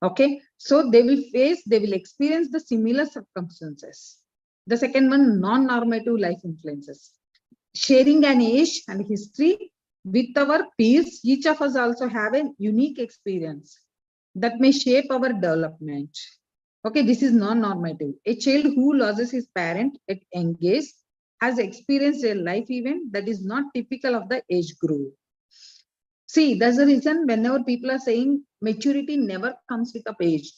Okay, so they will experience the similar circumstances. The second one, non-normative life influences. Sharing an age and history with our peers, each of us also have a unique experience that may shape our development. Okay, this is non-normative. A child who loses his parent at young age has experienced a life event that is not typical of the age group. See, that's the reason whenever people are saying maturity never comes with a age.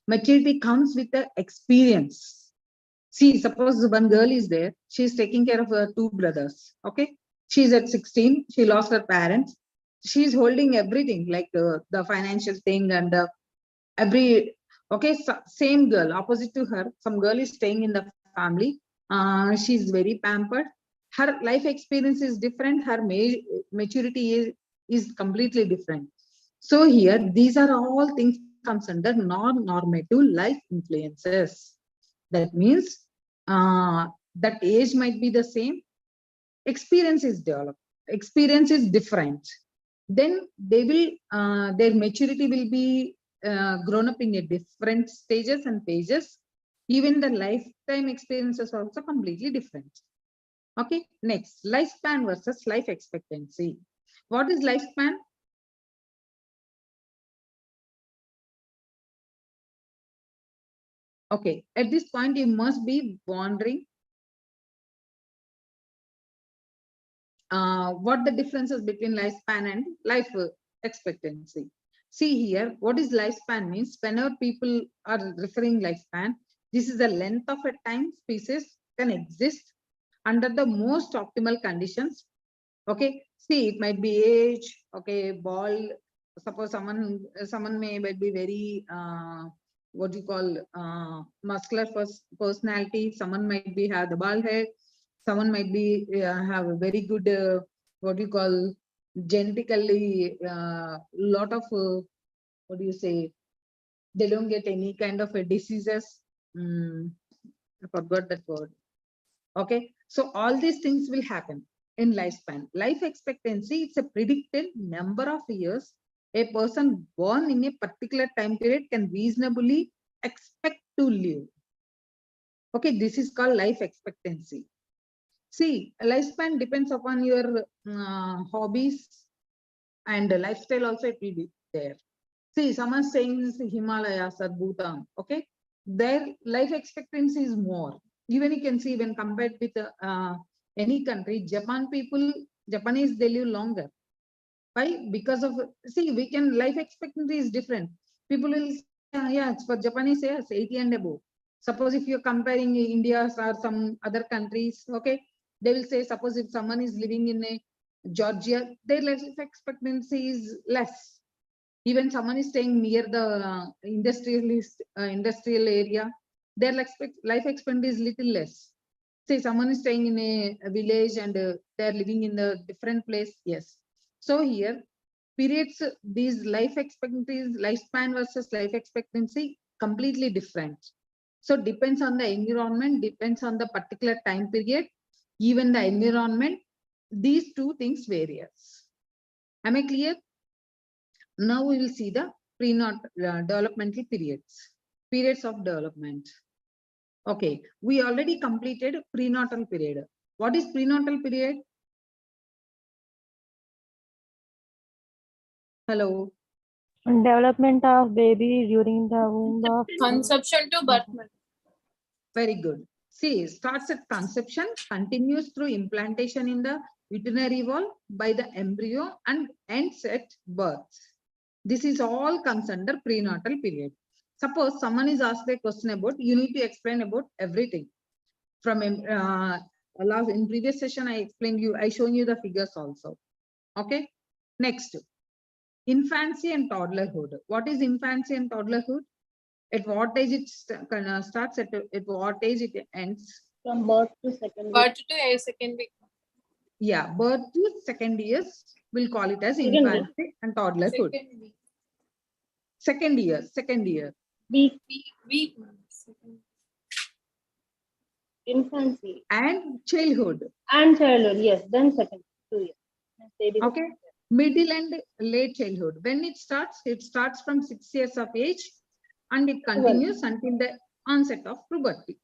Maturity comes with the experience. See, suppose one girl is there, she's taking care of her two brothers. Okay, she's at 16, she lost her parents. She's holding everything like the financial thing and every. Okay, so same girl, opposite to her, some girl is staying in the family. She's very pampered. Her life experience is different. Her maturity is completely different. So here, these are all things comes under non-normative life influences. That means that age might be the same, experience is developed, experience is different. Then they will their maturity will be grown up in a different stages and phases. Even the lifetime experiences are also completely different. Okay, next, lifespan versus life expectancy. What is lifespan? Okay, at this point you must be wondering what the differences between lifespan and life expectancy. See here, what is lifespan means? Whenever people are referring lifespan, this is the length of a time species can exist under the most optimal conditions. Okay, see, it might be age. Okay, bald. Suppose someone may be very what you call muscular personality. Someone might be have the bald head. Someone might be have a very good what you call genetically lot of what do you say? They don't get any kind of diseases. I forgot that word. Okay, so all these things will happen in lifespan. Life expectancy, it's a predicted number of years a person born in a particular time period can reasonably expect to live. Okay, this is called life expectancy. See, lifespan depends upon your hobbies and lifestyle also, it will be there. See, someone saying Himalayas or Bhutan, okay, their life expectancy is more. Even you can see when compared with any country, Japanese, they live longer. Why? Because of, see, we can, life expectancy is different. People will say, yeah, it's for Japanese, yes, 80 and above. Suppose if you're comparing India or some other countries, okay, they will say, suppose if someone is living in a Georgia, their life expectancy is less. Even someone is staying near the industrial area, their life expectancy is little less. Say someone is staying in a village and they're living in a different place. Yes. So here, periods, these life expectancies, lifespan versus life expectancy, completely different. So depends on the environment, depends on the particular time period, even the environment. These two things varies. Am I clear? Now we will see the developmental periods of development. Okay, we already completed prenatal period. What is prenatal period? Hello. Development of baby during the womb of Conception to birth. Very good. See, starts at conception, continues through implantation in the urinary wall by the embryo and ends at birth. This is all comes under prenatal period. Suppose someone is asked a question about, you need to explain about everything. From in previous session, I explained you, I shown you the figures also. Okay. Next, infancy and toddlerhood. What is infancy and toddlerhood? At what age it starts? At what age it ends? From birth to second week. Birth to a second week. Yeah, birth to second years. We'll call it as infancy and toddlerhood. Second year. Week. Infancy. And childhood. And childhood, yes. Then second 2 years. Okay. Middle and late childhood. When it starts from 6 years of age and it continues until the onset of puberty.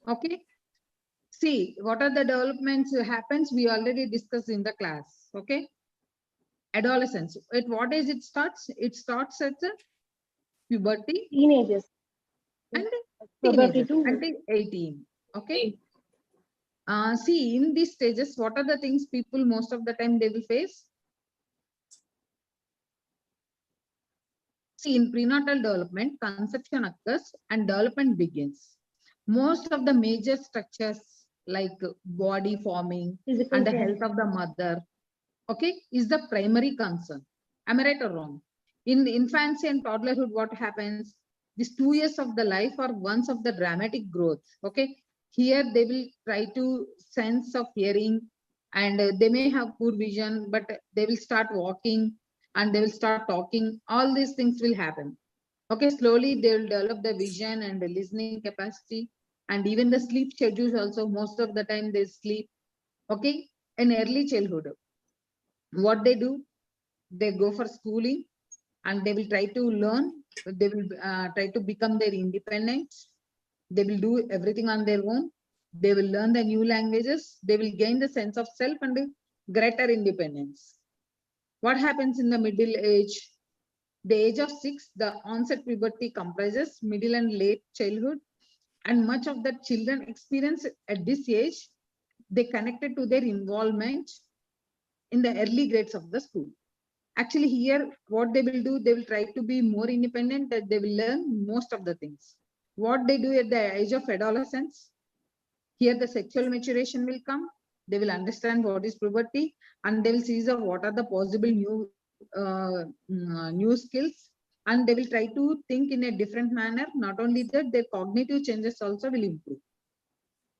Okay. See, what are the developments happens? We already discussed in the class. Okay. Adolescence. At what age it starts? It starts at the puberty. Teenagers. And Puberty teenagers too. until 18. Okay. See, in these stages, what are the things people most of the time they will face? See, in prenatal development, conception occurs and development begins. Most of the major structures like body forming and the health of the mother, okay, is the primary concern. Am I right or wrong? In infancy and toddlerhood, what happens? These 2 years of the life are ones of the dramatic growth. Okay, here they will try to sense of hearing, and they may have poor vision, but they will start walking and they will start talking. All these things will happen. Okay, slowly they will develop the vision and the listening capacity, and even the sleep schedules also. Most of the time they sleep. Okay, in early childhood, what they do, they go for schooling and they will try to learn. They will try to become their independence. They will do everything on their own. They will learn the new languages. They will gain the sense of self and greater independence. What happens in the middle age? The age of 6, the onset puberty comprises middle and late childhood, and much of the children experience at this age, they connected to their involvement in the early grades of the school. Actually, here, what they will do, they will try to be more independent, that they will learn most of the things. What they do at the age of adolescence, here the sexual maturation will come. They will understand what is puberty, and they will see what are the possible new skills, and they will try to think in a different manner. Not only that, their cognitive changes also will improve.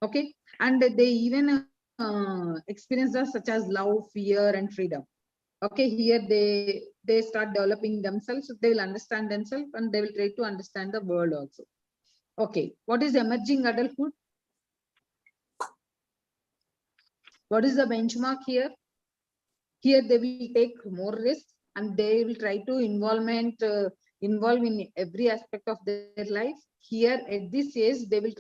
Okay, and they even experience such as love, fear, and freedom. Okay, here they start developing themselves. They will understand themselves and they will try to understand the world also. Okay, what is emerging adulthood? What is the benchmark here? Here they will take more risks and they will try to involve in every aspect of their life. Here at this age, they will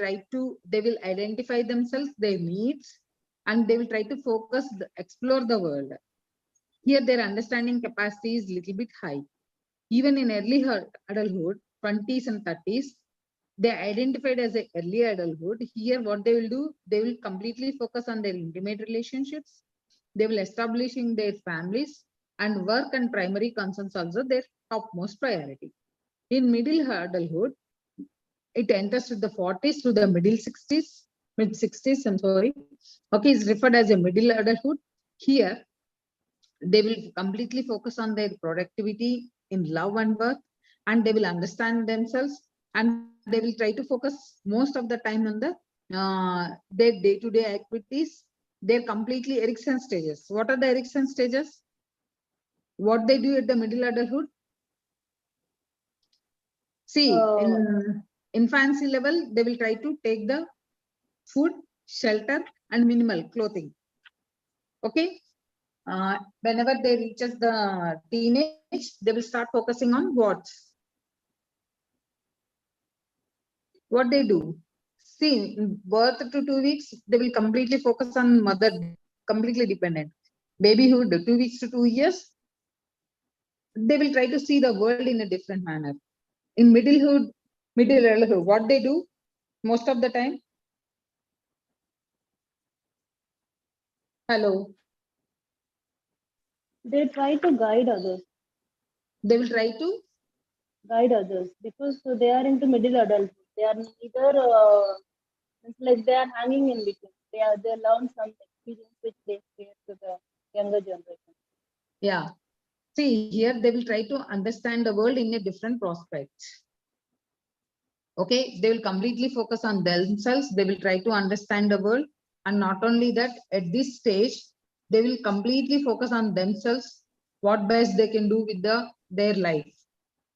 identify themselves, their needs, and they will try to explore the world. Here their understanding capacity is little bit high. Even in early adulthood, 20s and 30s, they identified as a early adulthood. Here what they will do, they will completely focus on their intimate relationships. They will establishing their families, and work and primary concerns also their topmost priority. In middle adulthood, it enters to the 40s to the mid 60s, I'm sorry. Okay, is referred as a middle adulthood. Here, they will completely focus on their productivity in love and work, and they will understand themselves, and they will try to focus most of the time on their day-to-day activities. They're completely Erikson stages. What are the Erikson stages? What they do at the middle adulthood? See, in infancy level, they will try to take the food, shelter, and minimal clothing. Okay. Whenever they reaches the teenage, they will start focusing on what they do. See, in birth to 2 weeks, they will completely focus on mother, completely dependent. Babyhood, 2 weeks to 2 years, they will try to see the world in a different manner. In middle adulthood, what they do most of the time? Hello. They try to guide others. They will try to Guide others because they are into middle adulthood. They are either it's like they are hanging in between. They learn some experience which they share to the younger generation. Yeah. See, here they will try to understand the world in a different prospect. Okay, they will completely focus on themselves. They will try to understand the world. And not only that, at this stage, they will completely focus on themselves, what best they can do with their life.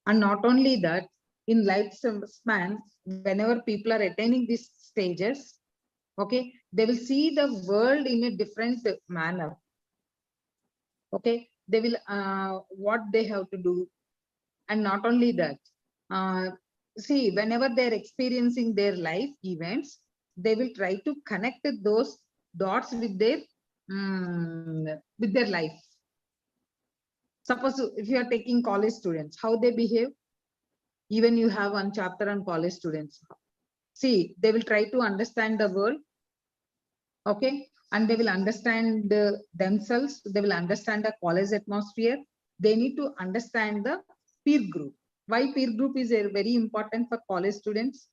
And not only that, in lifespan, whenever people are attaining these stages, okay, they will see the world in a different manner. Okay, they will, what they have to do. And not only that, see, whenever they're experiencing their life events, they will try to connect those dots with their life. Suppose if you are taking college students, how they behave, even you have one chapter on college students. See, they will try to understand the world, okay, and they will understand themselves. They will understand the college atmosphere. They need to understand the peer group. Why peer group is very important for college students?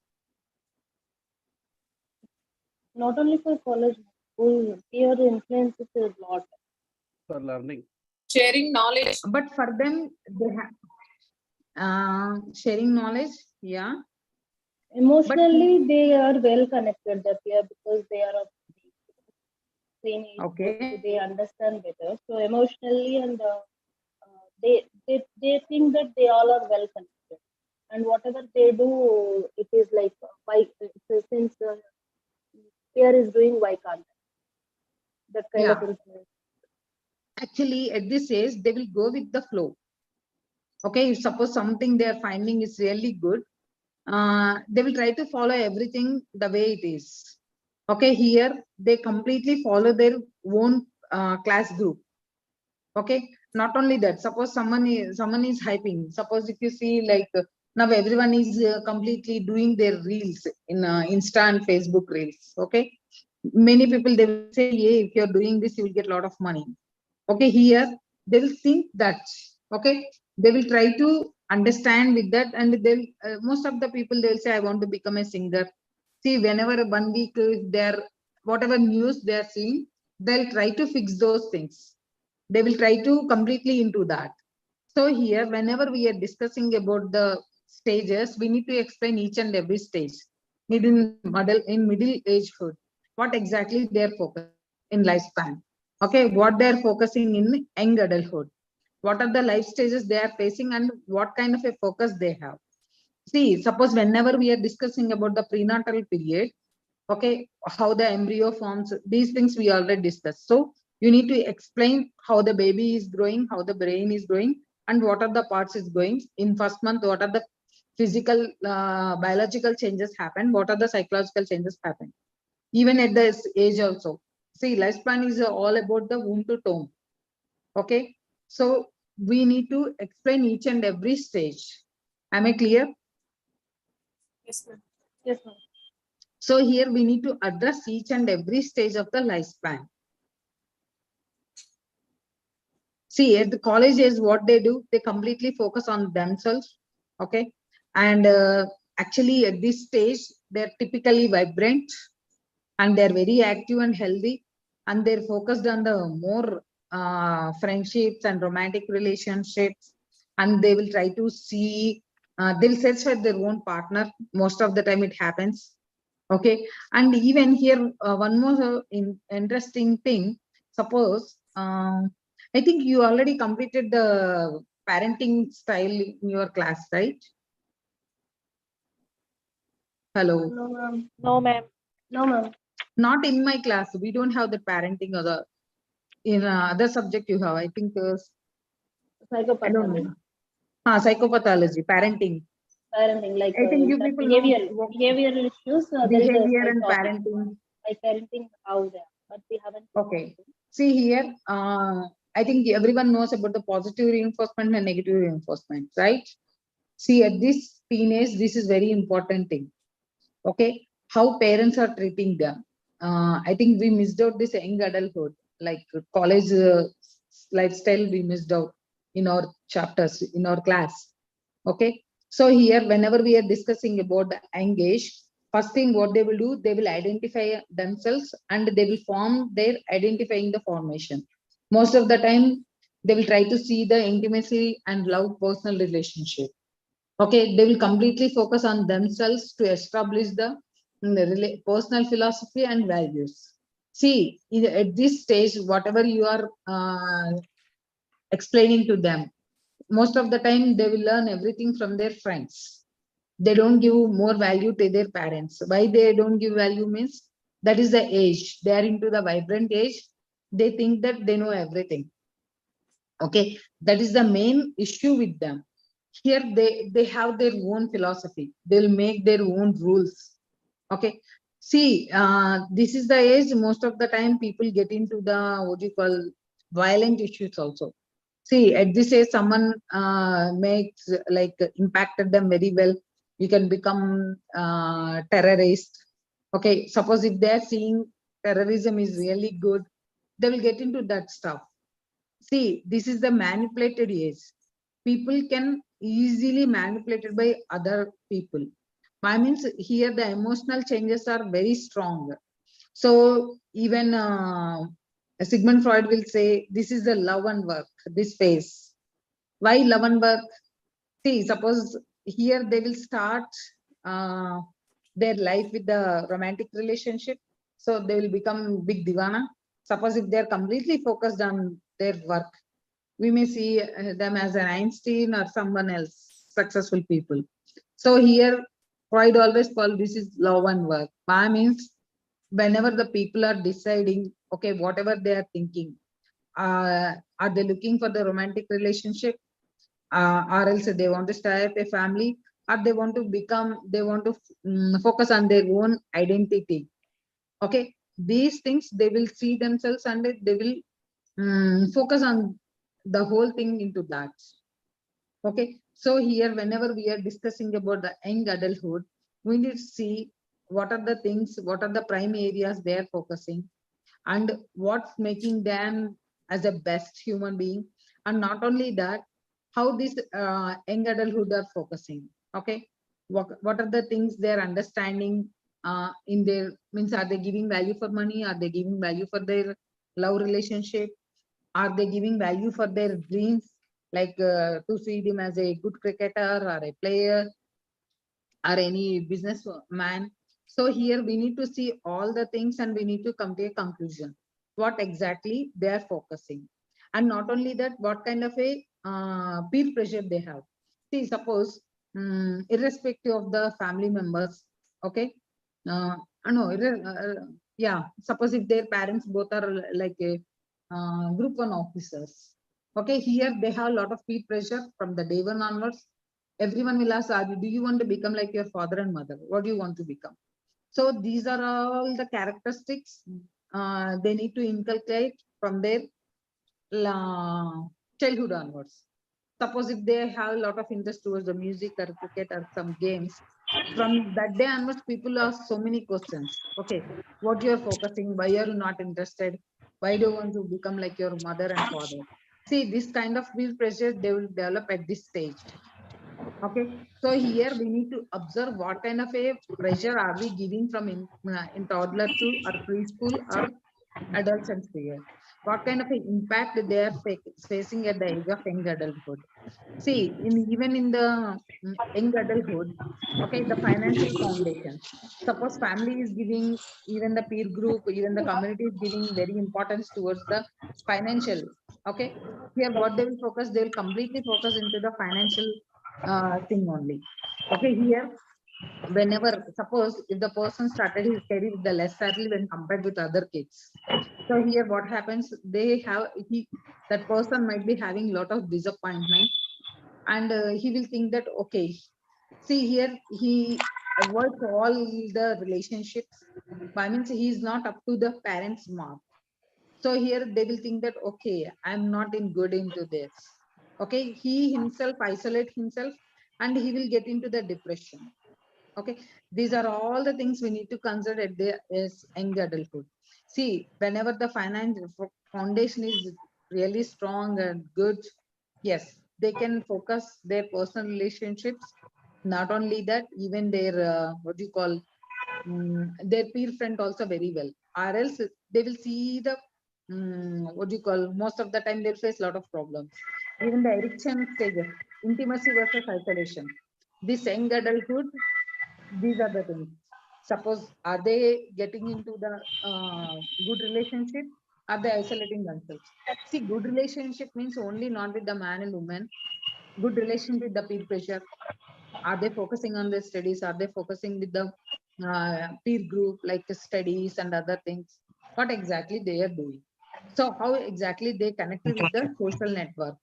Not only for college, school, peer influences a lot. For learning. Sharing knowledge. But for them, they have sharing knowledge, yeah. Emotionally, they are well connected, the peer, because they are of the same age. Okay. So they understand better. So emotionally, and they think that they all are well connected, and whatever they do, it is like why, since peer is doing, why can't I? That kind of Yeah. influence. Actually, at this age, they will go with the flow. Okay, if suppose something they are finding is really good, they will try to follow everything the way it is. Okay, here they completely follow their own class group. Okay, not only that, suppose someone is hyping. Suppose if you see, like now everyone is completely doing their reels in Insta and Facebook reels. Okay, many people, they will say, yeah, if you're doing this, you will get a lot of money. Okay, here they will think that, okay, they will try to understand with that, and they'll most of the people, they'll say, I want to become a singer. See, whenever 1 week they're, whatever news they're seeing, they'll try to fix those things. They will try to completely into that. So here, whenever we are discussing about the stages, we need to explain each and every stage. Middle agehood, what exactly they're focusing in lifespan. Okay, what they're focusing in young adulthood. What are the life stages they are facing, and what kind of a focus they have. See, suppose whenever we are discussing about the prenatal period, okay, how the embryo forms, these things we already discussed. So you need to explain how the baby is growing, how the brain is growing, and what are the parts is going in first month, what are the physical biological changes happen, what are the psychological changes happen, even at this age also. See, lifespan is all about the womb to tomb. Okay, so we need to explain each and every stage. Am I clear? Yes, ma'am. Yes, ma'am. So here we need to address each and every stage of the lifespan. See, at the colleges, what they do, they completely focus on themselves. Okay, and actually at this stage, they're typically vibrant, and they're very active and healthy, and they're focused on the more friendships and romantic relationships, and they will try to see, they'll search for their own partner. Most of the time it happens. Okay, and even here, one more interesting thing. Suppose, I think you already completed the parenting style in your class, right? Hello. No, ma'am. No, ma'am. No, ma'am. Not in my class. We don't have the parenting, or the in other subject you have. I think I don't Psychopathology. know. Psychopathology, parenting. Parenting, like I think you that people know behavioral issues. There is a behavior and topic parenting. like parenting, how they are, but we haven't. Okay. See here, I think everyone knows about the positive reinforcement and negative reinforcement, right? See, at this teenage, this is very important thing. Okay, how parents are treating them. I think we missed out this young adulthood, like college lifestyle. We missed out in our chapters, in our class. Okay, so here, whenever we are discussing about the engage, first thing what they will do, they will identify themselves, and they will form their identifying the formation. Most of the time, they will try to see the intimacy and love personal relationship. Okay, they will completely focus on themselves to establish the personal philosophy and values. See, at this stage, whatever you are explaining to them, most of the time they will learn everything from their friends. They don't give more value to their parents. Why they don't give value means, that is the age. They are into the vibrant age. They think that they know everything. Okay, that is the main issue with them. Here they have their own philosophy. They'll make their own rules. Okay. See, this is the age most of the time people get into the what you call violent issues also. See, at this age, someone makes like impacted them very well. You can become terrorist. Okay, suppose if they are seeing terrorism is really good, they will get into that stuff. See, this is the manipulated age. People can easily manipulated by other people. I means here the emotional changes are very strong. So even Sigmund Freud will say this is the love and work, this phase. Why love and work? See, suppose here they will start uh, their life with the romantic relationship. So they will become big divana. Suppose if they're completely focused on their work, we may see them as an Einstein or someone else, successful people. So here, Freud always called this is love and work. Ma means whenever the people are deciding, okay, whatever they are thinking, are they looking for the romantic relationship, or else they want to start up a family, or they want to become, they want to focus on their own identity. Okay, these things they will see themselves and they will focus on the whole thing into that. Okay, so here whenever we are discussing about the young adulthood, we need to see what are the things, what are the prime areas they are focusing, and what's making them as a best human being, and not only that, how this young adulthood are focusing. Okay, what are the things they're understanding in their means, are they giving value for money, are they giving value for their love relationship, are they giving value for their dreams, like to see them as a good cricketer or a player or any businessman. So here we need to see all the things and we need to come to a conclusion. What exactly they are focusing. And not only that, what kind of a peer pressure they have. See, suppose, irrespective of the family members, okay? Uh, no, yeah, suppose if their parents both are like a group one officers. Okay, here they have a lot of peer pressure from the day one onwards. Everyone will ask, do you want to become like your father and mother? What do you want to become? So these are all the characteristics they need to inculcate from their childhood onwards. Suppose if they have a lot of interest towards the music or cricket or some games, from that day onwards, people ask so many questions. Okay, what you're focusing, why are you not interested? Why do you want to become like your mother and father? See, this kind of peer pressure they will develop at this stage. Okay, so here we need to observe what kind of a pressure are we giving from in toddler to or preschool or adolescence period. What kind of an impact they are facing at the age of young adulthood. See, even in the young adulthood, okay, the financial foundation. Suppose family is giving, even the peer group, even the community is giving very importance towards the financial. Okay, here what they will focus, they will completely focus into the financial thing only. Okay, here whenever suppose if the person started his career with the less salary when compared with other kids, so here what happens, they have that person might be having a lot of disappointment, and he will think that okay, see here he avoids all the relationships, I mean he is not up to the parents mark. So here they will think that okay, I'm not in good into this. Okay, he himself isolate himself and he will get into the depression. Okay, these are all the things we need to consider at the is young adulthood. See, whenever the financial foundation is really strong and good, yes, they can focus their personal relationships. Not only that, even their what do you call, their peer friend also very well, or else they will see the what do you call, most of the time they'll face a lot of problems. Even the addiction stages, intimacy versus isolation, this young adulthood, these are the things. Suppose are they getting into the good relationship, are they isolating themselves? See, good relationship means only not with the man and woman, good relationship with the peer pressure. Are they focusing on their studies? Are they focusing with the peer group like studies and other things? What exactly they are doing? So how exactly they connected with the social network.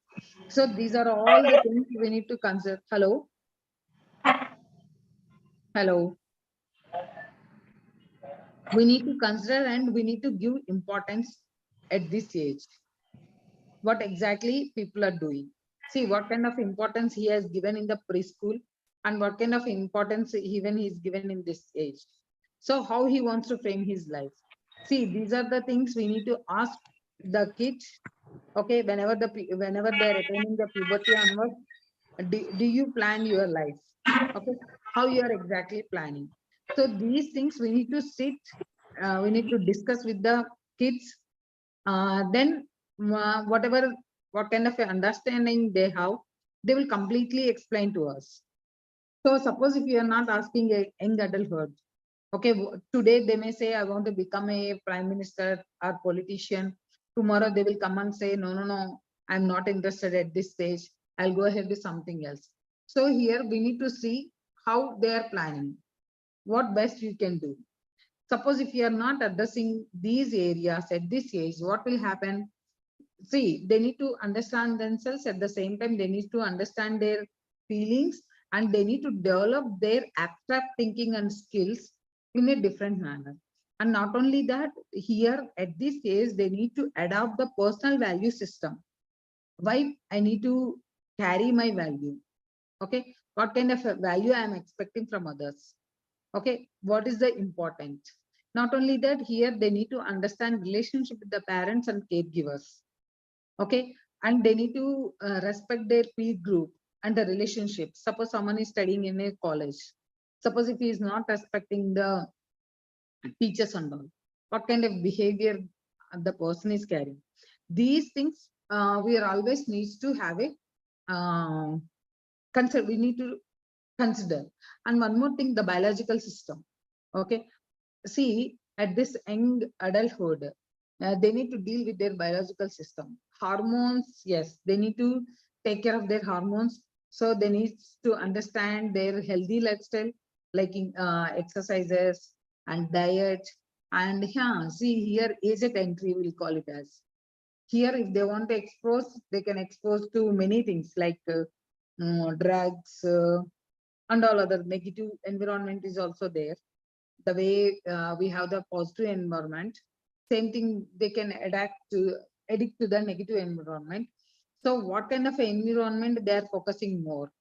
So these are all the things we need to consider. Hello. Hello. We need to consider and we need to give importance at this age. What exactly people are doing. See what kind of importance he has given in the preschool and what kind of importance even he is given in this age. So how he wants to frame his life. See, these are the things we need to ask the kids. Okay, whenever they are attaining the puberty onwards, do you plan your life? Okay, how you are exactly planning. So these things we need to sit, we need to discuss with the kids. Then whatever, what kind of a understanding they have, they will completely explain to us. So suppose if you are not asking a young adulthood, okay, today they may say, I want to become a prime minister or politician. Tomorrow they will come and say, no, no, no, I'm not interested at this stage. I'll go ahead with something else. So here we need to see how they are planning, what best you can do. Suppose if you are not addressing these areas at this age, what will happen? See, they need to understand themselves. At the same time, they need to understand their feelings and they need to develop their abstract thinking and skills in a different manner. And not only that, here at this age, they need to adopt the personal value system. Why I need to carry my value? Okay, what kind of a value I am expecting from others? Okay, what is the important? Not only that, here they need to understand relationship with the parents and caregivers. Okay, and they need to respect their peer group and the relationship. Suppose someone is studying in a college, suppose if he is not respecting the teachers and all, what kind of behavior the person is carrying. These things we are always needs to have a consider, we need to consider. And one more thing, the biological system. Okay, see, at this young adulthood, they need to deal with their biological system. Hormones, yes, they need to take care of their hormones. So they need to understand their healthy lifestyle, like exercises and diet. And yeah, see here, age at entry, we'll call it as. Here, if they want to expose, they can expose to many things like drugs and all other negative environment is also there. The way we have the positive environment, same thing they can addict to the negative environment. So what kind of environment they are focusing more?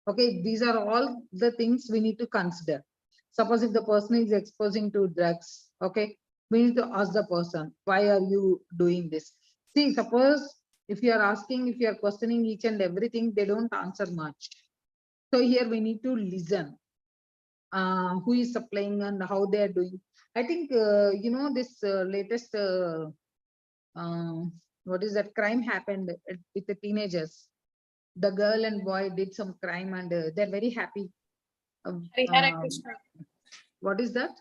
Okay, these are all the things we need to consider. Suppose if the person is exposing to drugs, okay, we need to ask the person, why are you doing this? See, suppose if you are asking, if you are questioning each and everything, they don't answer much. So here we need to listen, who is supplying and how they are doing. I think, this latest, what is that crime happened with the teenagers. The girl and boy did some crime and they're very happy. Hare Um, Krishna. what is that?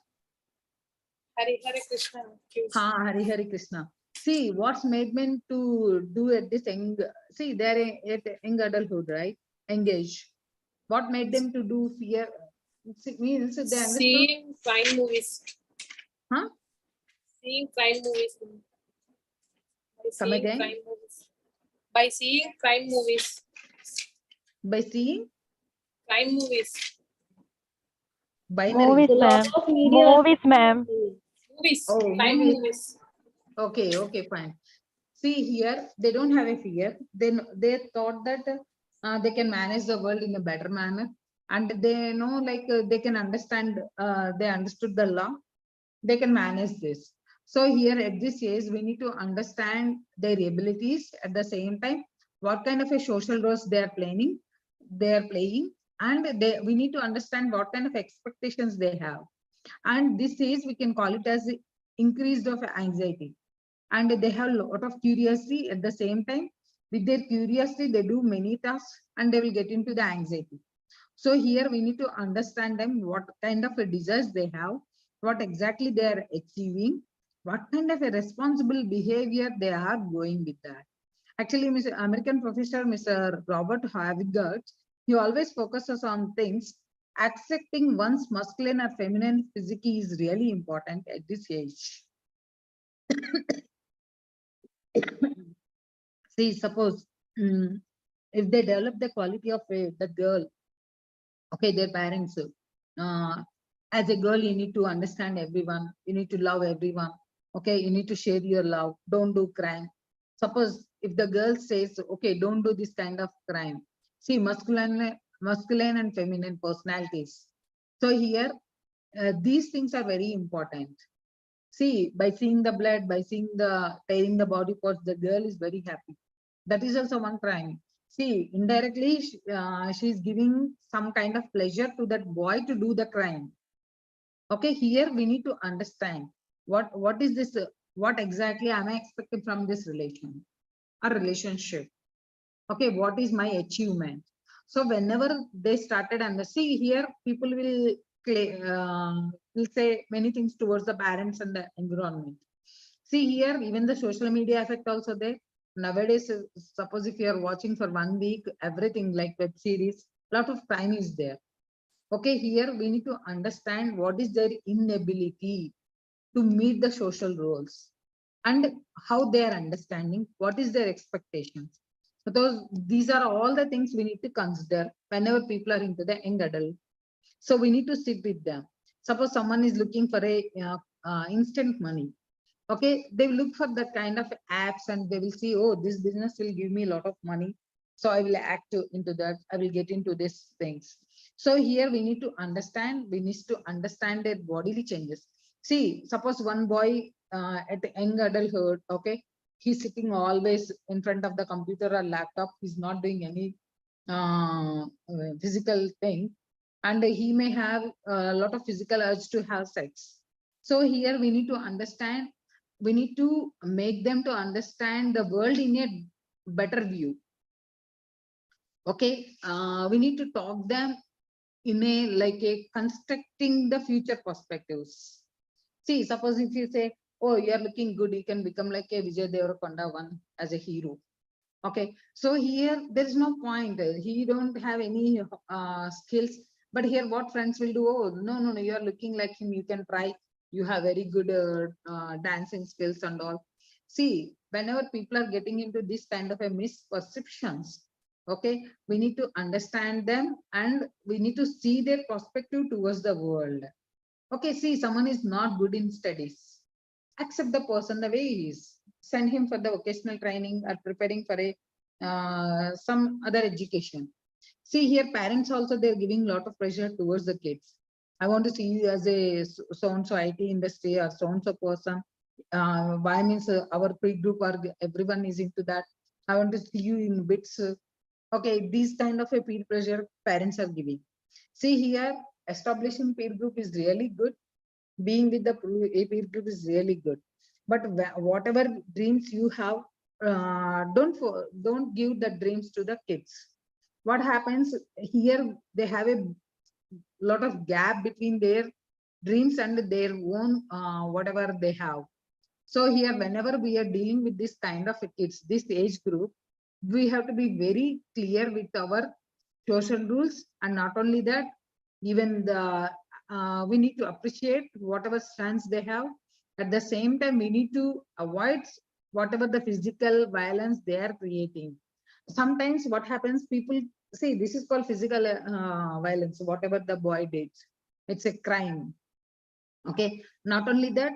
Hare Krishna. Hari Hari Krishna. See, what's made men to do at this young, see, they're at young adulthood, right? Engage. What made them to do fear? Means they understood, Seeing crime movies. huh? Seeing crime movies. By Come seeing again. crime movies. By seeing crime movies. By seeing Crime movies. binary. Movies, The lot ma'am. of media. Movies, ma'am. Movies. Oh, Crime movies. movies. Okay, okay, fine. See here, they don't have a fear. Then they thought that they can manage the world in a better manner, and they know, like they can understand. They understood the law. They can manage this. So here at this age, we need to understand their abilities. At the same time, what kind of a social roles they are playing, and we need to understand what kind of expectations they have. And this is, we can call it as increased of anxiety, and they have a lot of curiosity. At the same time, with their curiosity they do many tasks and they will get into the anxiety. So here we need to understand them, what kind of a desires they have, what exactly they are achieving, what kind of a responsible behavior they are going with that. Actually, Mr. American professor, Mr. Robert Havigart, he always focuses on things. Accepting one's masculine or feminine physique is really important at this age. See, suppose if they develop the quality of the girl, okay, their parents, as a girl, you need to understand everyone, you need to love everyone, okay, you need to share your love, don't do crime. Suppose if the girl says, okay, don't do this kind of crime. See, masculine and feminine personalities. So here, these things are very important. See, by seeing the blood, by seeing the tearing the body parts, the girl is very happy. That is also one crime. See, indirectly, she's giving some kind of pleasure to that boy to do the crime. Okay, here we need to understand what is this, what exactly am I expecting from this relation or relationship. Okay, what is my achievement? So whenever they started, and see here, people will say many things towards the parents and the environment. See here, even the social media effect also there. Nowadays, suppose if you are watching for 1 week, everything like web series, lot of time is there. Okay, here we need to understand what is their inability to meet the social roles and how they are understanding, what is their expectations. Because these are all the things we need to consider whenever people are into the young adult. So we need to sit with them. Suppose someone is looking for a instant money. Okay, they will look for that kind of apps and they will see, oh, this business will give me a lot of money. So I will act into that. I will get into these things. So here we need to understand their bodily changes. See, suppose one boy at the young adulthood, okay, he's sitting always in front of the computer or laptop. He's not doing any physical thing. And he may have a lot of physical urge to have sex. So here we need to understand, we need to make them to understand the world in a better view. Okay, we need to talk them in a like a constructing the future perspectives. See, suppose if you say, oh, you are looking good, you can become like a Vijay Deverakonda one as a hero. Okay, so here there is no point. He don't have any skills. But here, what friends will do? Oh, no, you are looking like him. You can try. You have very good dancing skills and all. See, whenever people are getting into this kind of a misperceptions, okay, we need to understand them and we need to see their perspective towards the world. Okay, see, someone is not good in studies. Accept the person the way he is. Send him for the vocational training or preparing for a some other education. See here, parents also, they're giving a lot of pressure towards the kids. I want to see you as a so-and-so IT industry or so-and-so person. Why means our pre-group or everyone is into that. I want to see you in bits. Okay, these kind of a peer pressure parents are giving. See here, establishing peer group is really good. Being with the peer group is really good. But whatever dreams you have, don't give the dreams to the kids. What happens here, they have a lot of gap between their dreams and their own whatever they have. So here, whenever we are dealing with this kind of kids, this age group, we have to be very clear with our social rules. And not only that, even the we need to appreciate whatever strengths they have. At the same time, we need to avoid whatever the physical violence they are creating. Sometimes what happens, people see this is called physical violence, whatever the boy did, it's a crime. Okay, not only that,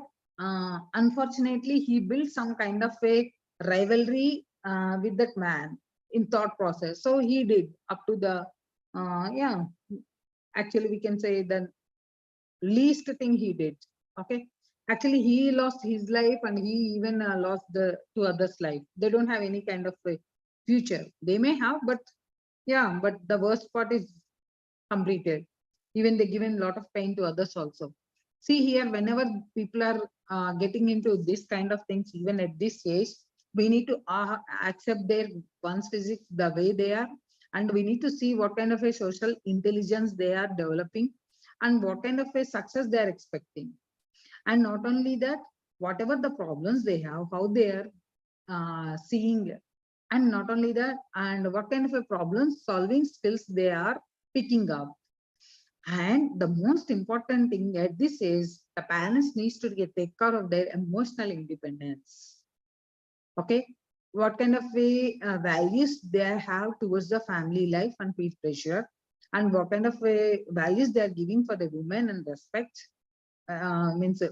unfortunately, he built some kind of a rivalry with that man in thought process. So he did up to the, yeah, actually we can say the least thing he did. Okay, actually he lost his life and he even lost the two others' life. They don't have any kind of a future. They may have, but yeah, but the worst part is completed. Even they given a lot of pain to others also. See here, whenever people are getting into this kind of things, even at this age, we need to accept their one's physics the way they are, and we need to see what kind of a social intelligence they are developing and what kind of a success they are expecting. And not only that, whatever the problems they have, how they are seeing, and not only that, and what kind of a problem solving skills they are picking up. And the most important thing at this is the parents needs to take care of their emotional independence. Okay, what kind of values they have towards the family life and peer pressure, and what kind of values they are giving for the women and respect, means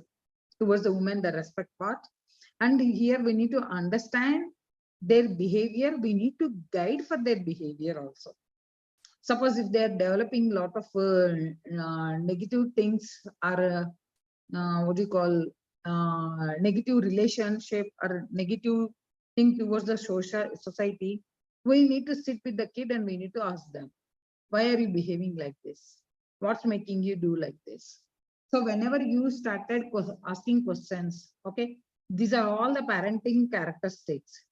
towards the women, the respect part. And here we need to understand their behavior. We need to guide for their behavior also. Suppose if they are developing a lot of negative things, or what do you call, negative relationship or negative thing towards the social society, we need to sit with the kid and we need to ask them, why are you behaving like this? What's making you do like this? So whenever you started asking questions, okay, these are all the parenting characteristics.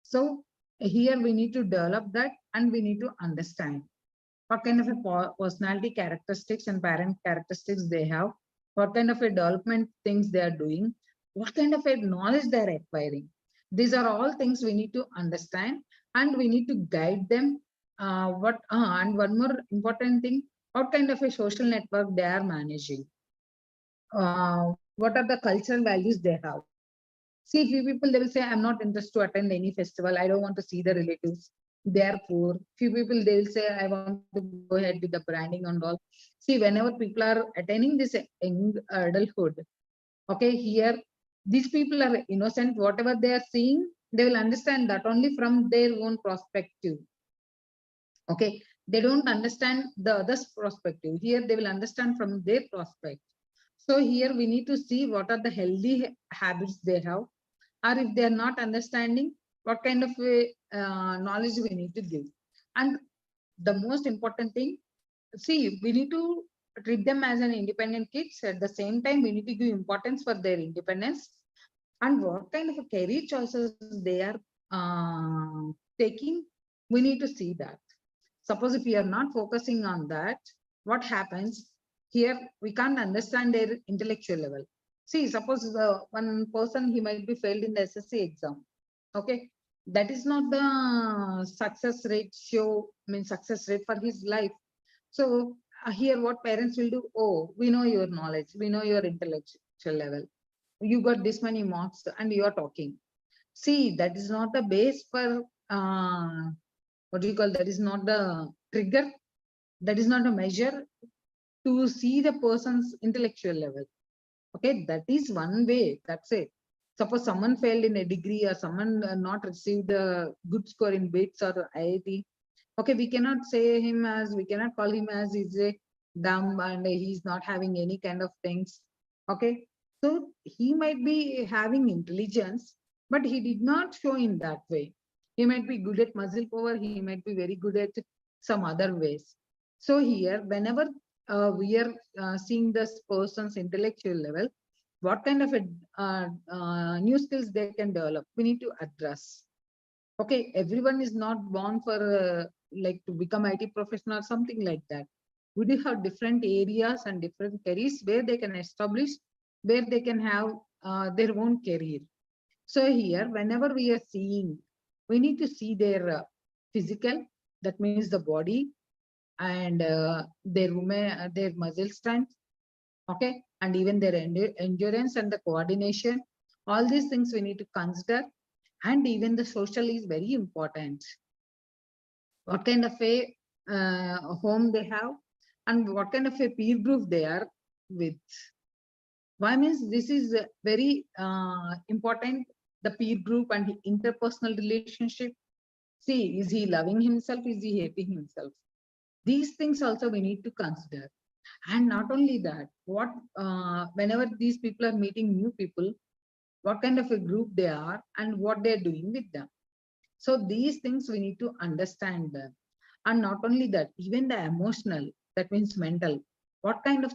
So here we need to develop that and we need to understand what kind of a personality characteristics and parent characteristics they have, what kind of a development things they are doing, what kind of a knowledge they are acquiring. These are all things we need to understand and we need to guide them. And one more important thing, what kind of a social network they are managing. What are the cultural values they have? See, few people, they will say, I'm not interested to attend any festival. I don't want to see the relatives. They are poor. Few people, they will say, I want to go ahead with the branding and all. See, whenever people are attaining this young adulthood, okay, here, these people are innocent. Whatever they are seeing, they will understand that only from their own perspective. Okay, they don't understand the other's perspective. Here, they will understand from their prospect. So here we need to see what are the healthy habits they have, or if they are not understanding, what kind of knowledge we need to give. And the most important thing, see, we need to treat them as an independent kids. At the same time, we need to give importance for their independence and what kind of a career choices they are taking. We need to see that. Suppose if we are not focusing on that, what happens here? We can't understand their intellectual level. See, suppose one person, he might be failed in the SSC exam. Okay, that is not the success ratio, means success rate for his life. So here what parents will do, oh, we know your knowledge, we know your intellectual level. You got this many marks and you are talking. See, that is not the base for, what do you call, that is not the trigger, that is not a measure to see the person's intellectual level. Okay, that is one way, that's it. Suppose someone failed in a degree or someone not received a good score in BITS or IIT. Okay, we cannot say him as, we cannot call him as he's a dumb and he's not having any kind of things. Okay, so he might be having intelligence, but he did not show in that way. He might be good at muscle power, he might be very good at some other ways. So here, whenever we are seeing this person's intellectual level, what kind of a new skills they can develop, we need to address. Okay, everyone is not born for like to become IT professional or something like that. We do have different areas and different careers where they can establish, where they can have their own career. So here, whenever we are seeing, we need to see their physical, that means the body, and their muscle strength, okay, and even their endurance and the coordination. All these things we need to consider, and even the social is very important. What kind of a home they have, and what kind of a peer group they are with. Why means this is very important, the peer group and interpersonal relationship. See, is he loving himself? Is he hating himself? These things also we need to consider. And not only that, what whenever these people are meeting new people, what kind of a group they are and what they're doing with them. So these things we need to understand them. And not only that, even the emotional, that means mental, what kind of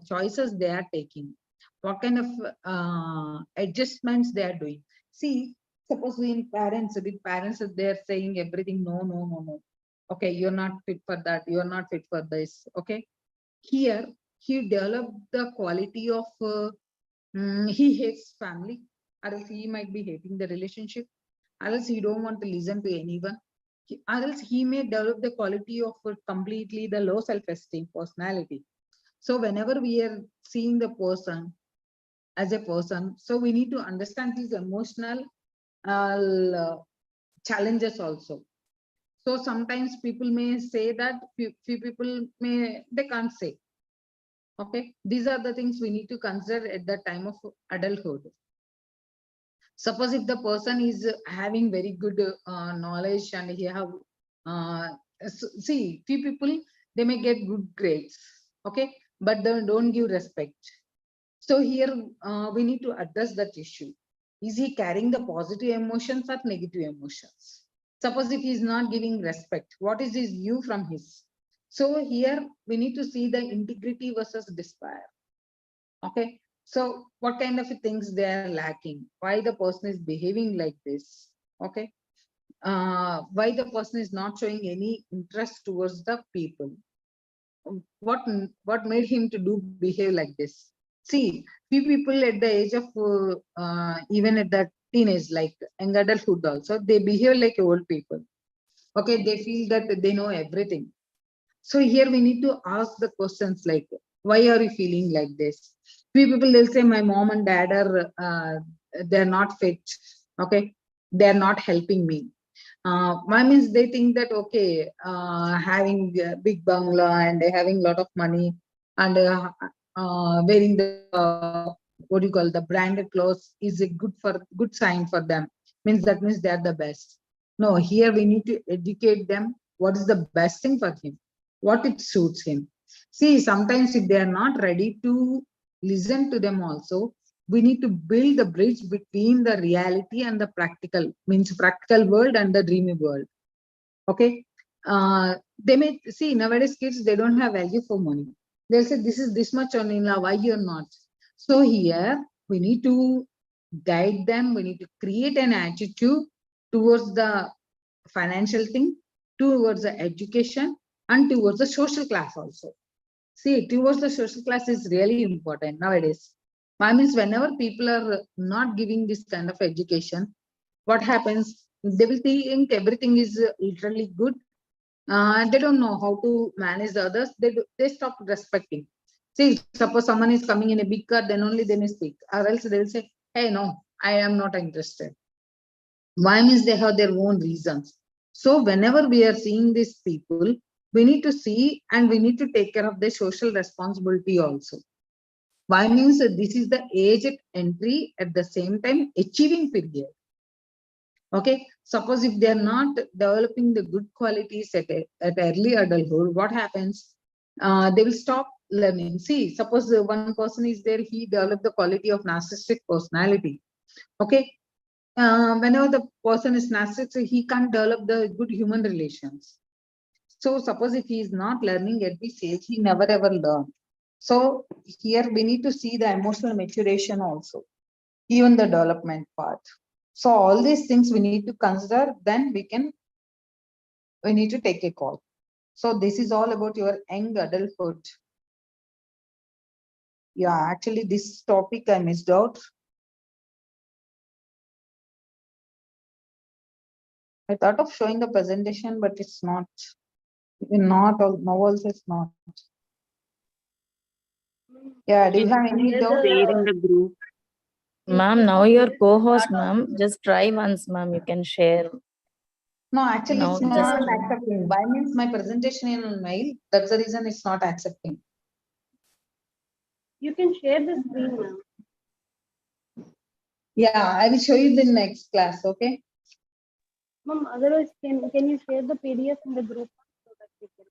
choices they are taking, what kind of adjustments they are doing. See, suppose we in parents, with parents, they're saying everything, no, no, no, no. Okay, you're not fit for that, you're not fit for this. Okay, here he developed the quality of he hates family, or else he might be hating the relationship, or else he don't want to listen to anyone, or else he may develop the quality of completely the low self-esteem personality. So whenever we are seeing the person as a person, so we need to understand his emotional challenges also. So sometimes people may say that, few people they can't say. Okay, these are the things we need to consider at the time of adulthood. Suppose if the person is having very good knowledge and he have see, few people they may get good grades, okay, but they don't give respect. So here we need to address that issue. Is he carrying the positive emotions or negative emotions? Suppose if he is not giving respect, what is his view from his? So here we need to see the integrity versus despair. Okay, so what kind of things they are lacking? Why the person is behaving like this? Okay, why the person is not showing any interest towards the people? What made him to do behave like this? See, few people at the age of even at the teenage, like young adulthood also, they behave like old people. Okay, they feel that they know everything. So here we need to ask the questions like, why are you feeling like this? Few people will say, my mom and dad are they're not fit. Okay, they're not helping me. Why means they think that, okay, having a big bungalow and having a lot of money and wearing the what do you call, the branded clothes is a good sign for them. Means that means they are the best. No, here we need to educate them. What is the best thing for him? What it suits him? See, sometimes if they are not ready to listen to them also, we need to build the bridge between the reality and the practical, means practical world and the dreamy world. Okay, they may see nowadays kids, they don't have value for money. They'll say this is this much only, now why you're not? So here we need to guide them. We need to create an attitude towards the financial thing, towards the education, and towards the social class also. See, towards the social class is really important nowadays. I means whenever people are not giving this kind of education, what happens? They will think everything is literally good. They don't know how to manage the others. They stop respecting. See, suppose someone is coming in a big car, then only they may speak, or else they will say, "Hey, no, I am not interested." Why means they have their own reasons. So whenever we are seeing these people, we need to see and we need to take care of their social responsibility also. Why means this is the age at entry, at the same time achieving period. Okay, suppose if they are not developing the good qualities at early adulthood, what happens? They will stop learning. See, suppose one person is there, he developed the quality of narcissistic personality. Okay, whenever the person is narcissistic, he can't develop the good human relations. So suppose if he is not learning at this age, he never ever learn. So here we need to see the emotional maturation also, even the development part. So all these things we need to consider, then we need to take a call. So this is all about your young adulthood. Yeah, actually this topic I missed out. I thought of showing the presentation, but it's not. Not all novels, it's not. Yeah, do you have any There's doubt? a- Share in the group. Ma'am, now you're co-host, ma'am. Just try once, ma'am. You can share. No, actually No, it's just not accepting. Why means my presentation in mail? That's the reason it's not accepting. You can share the screen now. Yeah, I will show you the next class, okay? Mom, otherwise, can you share the PDF in the group so that we can?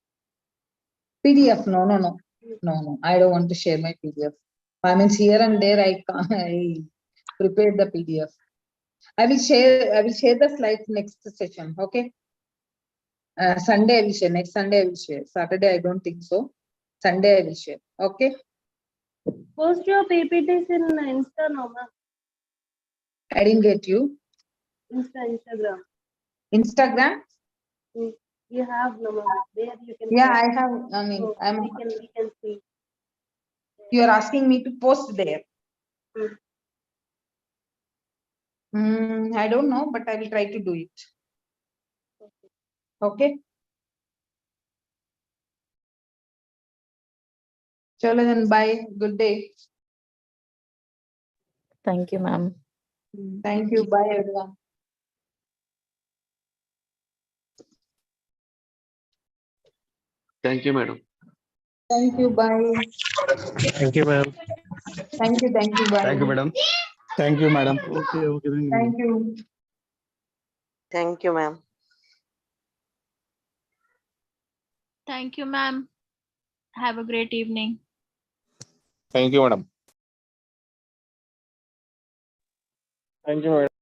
PDF, no. I don't want to share my PDF. I mean, here and there I prepared the PDF. I will share the slides next session, okay? Sunday I will share. Next Sunday I will share. Saturday I don't think so. Sunday I will share. Okay. Post your PPTs in Insta, no, ma'am. I didn't get you. Instagram. Instagram. You have, no, ma'am. There you can. Yeah, post. I have. I mean, So we can see. You are asking me to post there. I don't know, but I will try to do it. Okay. Chalo then, bye. Good day. thank you, ma'am. Thank you. Bye, everyone. Thank you, madam. Thank you, bye. Thank you, ma'am. Thank you, bye. Thank you, madam. Thank you, madam. Okay, thank you. Thank you. Thank you, ma'am. Thank you, ma'am. Have a great evening. Thank you, madam. Thank you, madam.